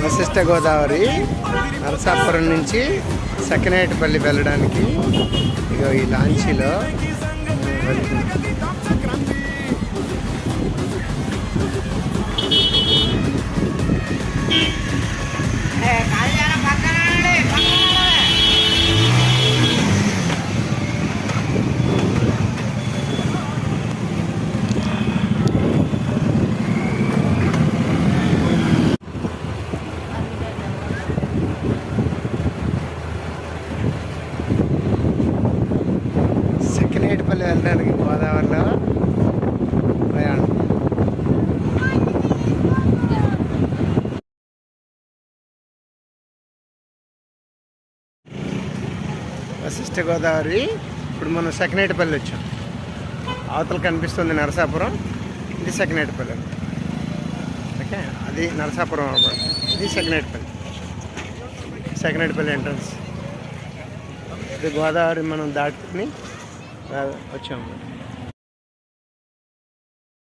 వశిష్ట గోదావరి నరసాపురం నుంచి సకినేటిపల్లి వెళ్ళడానికి ఇగో ఈ లాంచీలో వెళ్తుంది. సకినేటిపల్లి వెళ్ళడానికి గోదావరిలో ప్రయాణం. వశిష్ట గోదావరి. ఇప్పుడు మనం సకినేటిపల్లి వచ్చాం. అవతల కనిపిస్తుంది నరసాపురం, ఇది సకినేటిపల్లి. ఓకే, అది నరసాపురం అన్నమాట, ఇది సకినేటిపల్లి. సకినేటిపల్లి ఎంట్రన్స్. ఇది గోదావరి మనం దాటుకుని వచ్చాము.